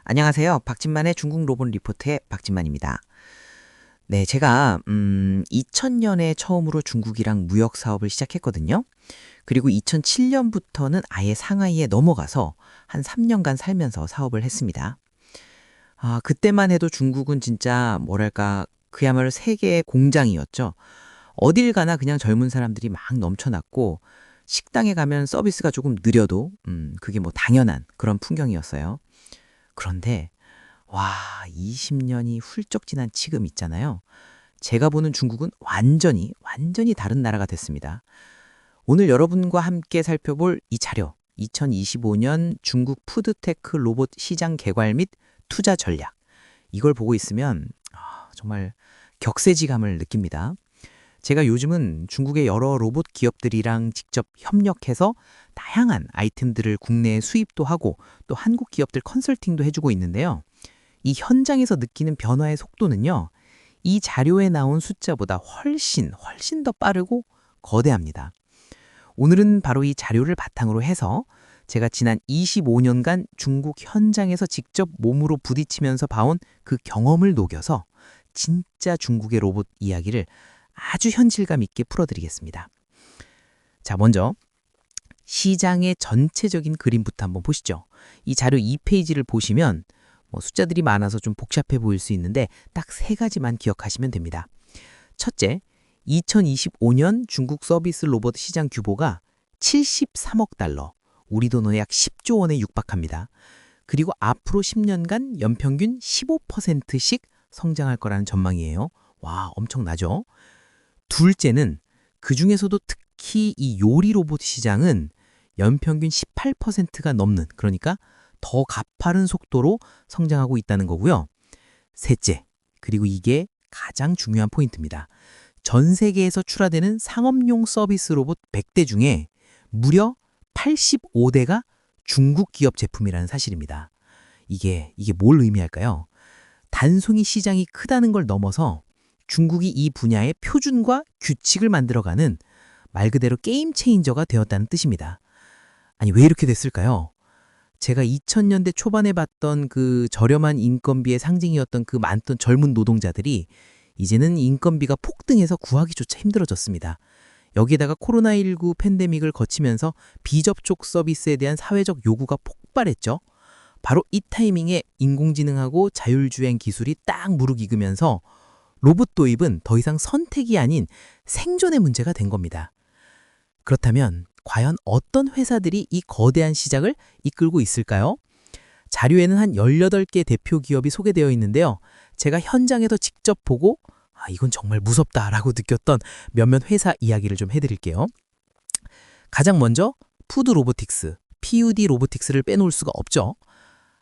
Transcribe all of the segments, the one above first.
안녕하세요. 박진만의 중국 로봇 리포트의 박진만입니다. 네, 제가 2000년에 처음으로 중국이랑 무역 사업을 시작했거든요. 그리고 2007년부터는 아예 상하이에 넘어가서 한 3년간 살면서 사업을 했습니다. 그때만 해도 중국은 진짜 뭐랄까 그야말로 세계의 공장이었죠. 어딜 가나 그냥 젊은 사람들이 막 넘쳐났고 식당에 가면 서비스가 조금 느려도 그게 뭐 당연한 그런 풍경이었어요. 그런데 와, 20년이 훌쩍 지난 지금 있잖아요. 제가 보는 중국은 완전히 다른 나라가 됐습니다. 오늘 여러분과 함께 살펴볼 이 자료, 2025년 중국 푸드테크 로봇 시장 개괄 및 투자 전략. 이걸 보고 있으면 정말 격세지감을 느낍니다. 제가 요즘은 중국의 여러 로봇 기업들이랑 직접 협력해서 다양한 아이템들을 국내에 수입도 하고 또 한국 기업들 컨설팅도 해주고 있는데요. 이 현장에서 느끼는 변화의 속도는요, 이 자료에 나온 숫자보다 훨씬 더 빠르고 거대합니다. 오늘은 바로 이 자료를 바탕으로 해서 제가 지난 25년간 중국 현장에서 직접 몸으로 부딪히면서 봐온 그 경험을 녹여서 진짜 중국의 로봇 이야기를 아주 현실감 있게 풀어드리겠습니다. 자, 먼저 시장의 전체적인 그림부터 한번 보시죠. 이 자료 2페이지를 보시면 숫자들이 많아서 좀 복잡해 보일 수 있는데 딱 세 가지만 기억하시면 됩니다. 첫째, 2025년 중국 서비스 로봇 시장 규모가 73억 달러, 우리 돈으로 약 10조 원에 육박합니다. 그리고 앞으로 10년간 연평균 15%씩 성장할 거라는 전망이에요. 와, 엄청나죠? 둘째는 그중에서도 특히 이 요리 로봇 시장은 연평균 18%가 넘는, 그러니까 더 가파른 속도로 성장하고 있다는 거고요. 셋째, 그리고 이게 가장 중요한 포인트입니다. 전 세계에서 출하되는 상업용 서비스 로봇 100대 중에 무려 85대가 중국 기업 제품이라는 사실입니다. 이게 뭘 의미할까요? 단순히 시장이 크다는 걸 넘어서 중국이 이 분야의 표준과 규칙을 만들어가는 말 그대로 게임 체인저가 되었다는 뜻입니다. 아니, 왜 이렇게 됐을까요? 제가 2000년대 초반에 봤던 그 저렴한 인건비의 상징이었던 그 많던 젊은 노동자들이 이제는 인건비가 폭등해서 구하기조차 힘들어졌습니다. 여기에다가 코로나19 팬데믹을 거치면서 비접촉 서비스에 대한 사회적 요구가 폭발했죠. 바로 이 타이밍에 인공지능하고 자율주행 기술이 딱 무르익으면서 로봇 도입은 더 이상 선택이 아닌 생존의 문제가 된 겁니다. 그렇다면 과연 어떤 회사들이 이 거대한 시장을 이끌고 있을까요? 자료에는 한 18개 대표 기업이 소개되어 있는데요. 제가 현장에서 직접 보고 이건 정말 무섭다라고 느꼈던 몇몇 회사 이야기를 좀 해드릴게요. 가장 먼저 푸드 로보틱스, PUD 로보틱스를 빼놓을 수가 없죠.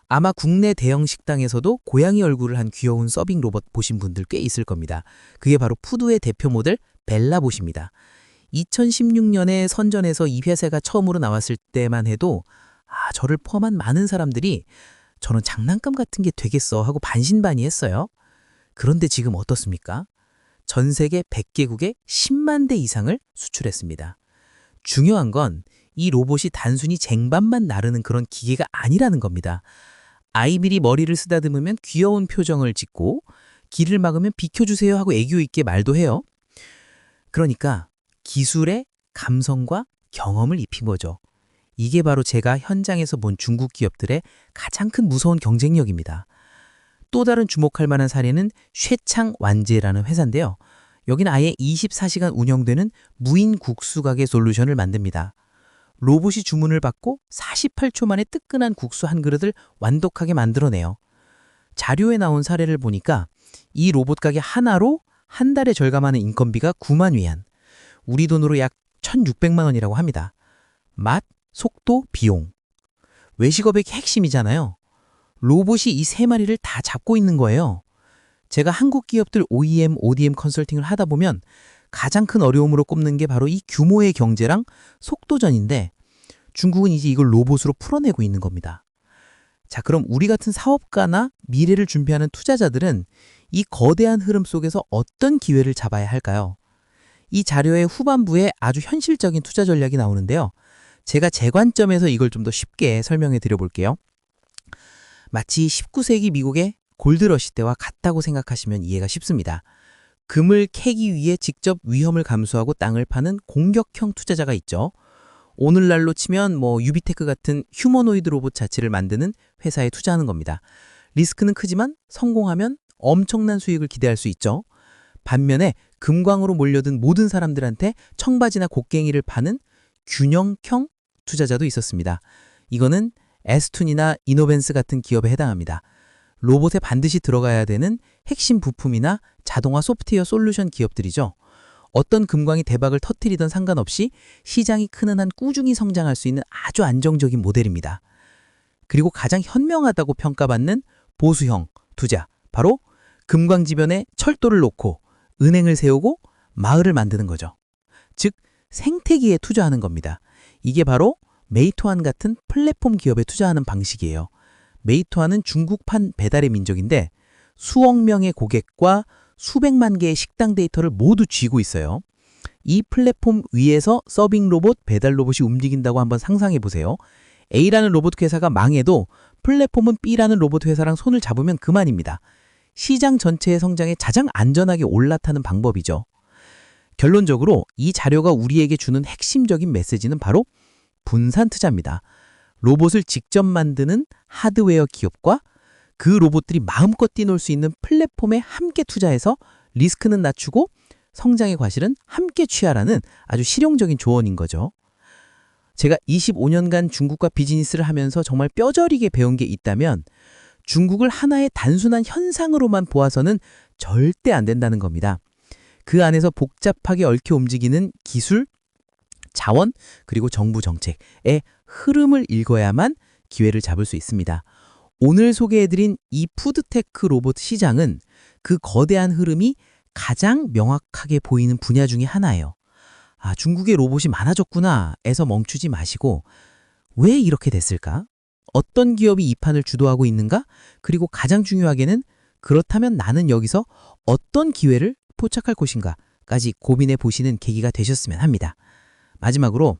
아마 국내 대형 식당에서도 고양이 얼굴을 한 귀여운 서빙 로봇 보신 분들 꽤 있을 겁니다. 그게 바로 푸드의 대표 모델 벨라봇입니다. 2016년에 선전에서 이 회사가 처음으로 나왔을 때만 해도 저를 포함한 많은 사람들이 저는 장난감 같은 게 되겠어 하고 반신반의했어요. 그런데 지금 어떻습니까? 전 세계 100개국에 10만 대 이상을 수출했습니다. 중요한 건 이 로봇이 단순히 쟁반만 나르는 그런 기계가 아니라는 겁니다. 아이들이 머리를 쓰다듬으면 귀여운 표정을 짓고 길을 막으면 비켜주세요 하고 애교 있게 말도 해요. 그러니까 기술에 감성과 경험을 입힌 거죠. 이게 바로 제가 현장에서 본 중국 기업들의 가장 큰 무서운 경쟁력입니다. 또 다른 주목할 만한 사례는 쉐창 완제라는 회사인데요. 여기는 아예 24시간 운영되는 무인 국수 가게 솔루션을 만듭니다. 로봇이 주문을 받고 48초 만에 뜨끈한 국수 한 그릇을 완독하게 만들어내요. 자료에 나온 사례를 보니까 이 로봇 가게 하나로 한 달에 절감하는 인건비가 9만 위안, 우리 돈으로 약 1,600만 원이라고 합니다. 맛, 속도, 비용. 외식업의 핵심이잖아요. 로봇이 이 세 마리를 다 잡고 있는 거예요. 제가 한국 기업들 OEM, ODM 컨설팅을 하다 보면 가장 큰 어려움으로 꼽는 게 바로 이 규모의 경제랑 속도전인데 중국은 이제 이걸 로봇으로 풀어내고 있는 겁니다. 자, 그럼 우리 같은 사업가나 미래를 준비하는 투자자들은 이 거대한 흐름 속에서 어떤 기회를 잡아야 할까요? 이 자료의 후반부에 아주 현실적인 투자 전략이 나오는데요. 제가 제 관점에서 이걸 좀 더 쉽게 설명해 드려 볼게요. 마치 19세기 미국의 골드러시 때와 같다고 생각하시면 이해가 쉽습니다. 금을 캐기 위해 직접 위험을 감수하고 땅을 파는 공격형 투자자가 있죠. 오늘날로 치면 유비테크 같은 휴머노이드 로봇 자체를 만드는 회사에 투자하는 겁니다. 리스크는 크지만 성공하면 엄청난 수익을 기대할 수 있죠. 반면에 금광으로 몰려든 모든 사람들한테 청바지나 곡괭이를 파는 균형형 투자자도 있었습니다. 이거는 에스툰이나 이노벤스 같은 기업에 해당합니다. 로봇에 반드시 들어가야 되는 핵심 부품이나 자동화 소프트웨어 솔루션 기업들이죠. 어떤 금광이 대박을 터뜨리던 상관없이 시장이 크는 한 꾸준히 성장할 수 있는 아주 안정적인 모델입니다. 그리고 가장 현명하다고 평가받는 보수형 투자, 바로 금광지변에 철도를 놓고 은행을 세우고 마을을 만드는 거죠. 즉, 생태계에 투자하는 겁니다. 이게 바로 메이토안 같은 플랫폼 기업에 투자하는 방식이에요. 메이토안은 중국판 배달의 민족인데 수억 명의 고객과 수백만 개의 식당 데이터를 모두 쥐고 있어요. 이 플랫폼 위에서 서빙 로봇, 배달 로봇이 움직인다고 한번 상상해 보세요. A라는 로봇 회사가 망해도 플랫폼은 B라는 로봇 회사랑 손을 잡으면 그만입니다. 시장 전체의 성장에 가장 안전하게 올라타는 방법이죠. 결론적으로 이 자료가 우리에게 주는 핵심적인 메시지는 바로 분산 투자입니다. 로봇을 직접 만드는 하드웨어 기업과 그 로봇들이 마음껏 뛰놀 수 있는 플랫폼에 함께 투자해서 리스크는 낮추고 성장의 과실은 함께 취하라는 아주 실용적인 조언인 거죠. 제가 25년간 중국과 비즈니스를 하면서 정말 뼈저리게 배운 게 있다면 중국을 하나의 단순한 현상으로만 보아서는 절대 안 된다는 겁니다. 그 안에서 복잡하게 얽혀 움직이는 기술, 자원, 그리고 정부 정책의 흐름을 읽어야만 기회를 잡을 수 있습니다. 오늘 소개해드린 이 푸드테크 로봇 시장은 그 거대한 흐름이 가장 명확하게 보이는 분야 중에 하나예요. 아, 중국의 로봇이 많아졌구나 에서 멈추지 마시고 왜 이렇게 됐을까? 어떤 기업이 이 판을 주도하고 있는가? 그리고 가장 중요하게는 그렇다면 나는 여기서 어떤 기회를 포착할 것인가까지 고민해 보시는 계기가 되셨으면 합니다. 마지막으로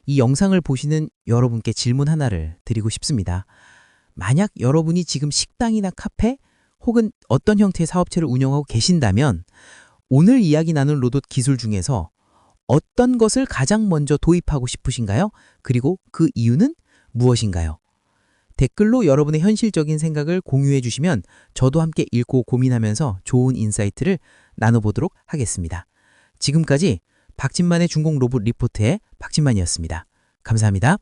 이 영상을 보시는 여러분께 질문 하나를 드리고 싶습니다. 만약 여러분이 지금 식당이나 카페 혹은 어떤 형태의 사업체를 운영하고 계신다면 오늘 이야기 나눈 로봇 기술 중에서 어떤 것을 가장 먼저 도입하고 싶으신가요? 그리고 그 이유는 무엇인가요? 댓글로 여러분의 현실적인 생각을 공유해 주시면 저도 함께 읽고 고민하면서 좋은 인사이트를 나눠보도록 하겠습니다. 지금까지 박진만의 중공 로봇 리포트의 박진만이었습니다. 감사합니다.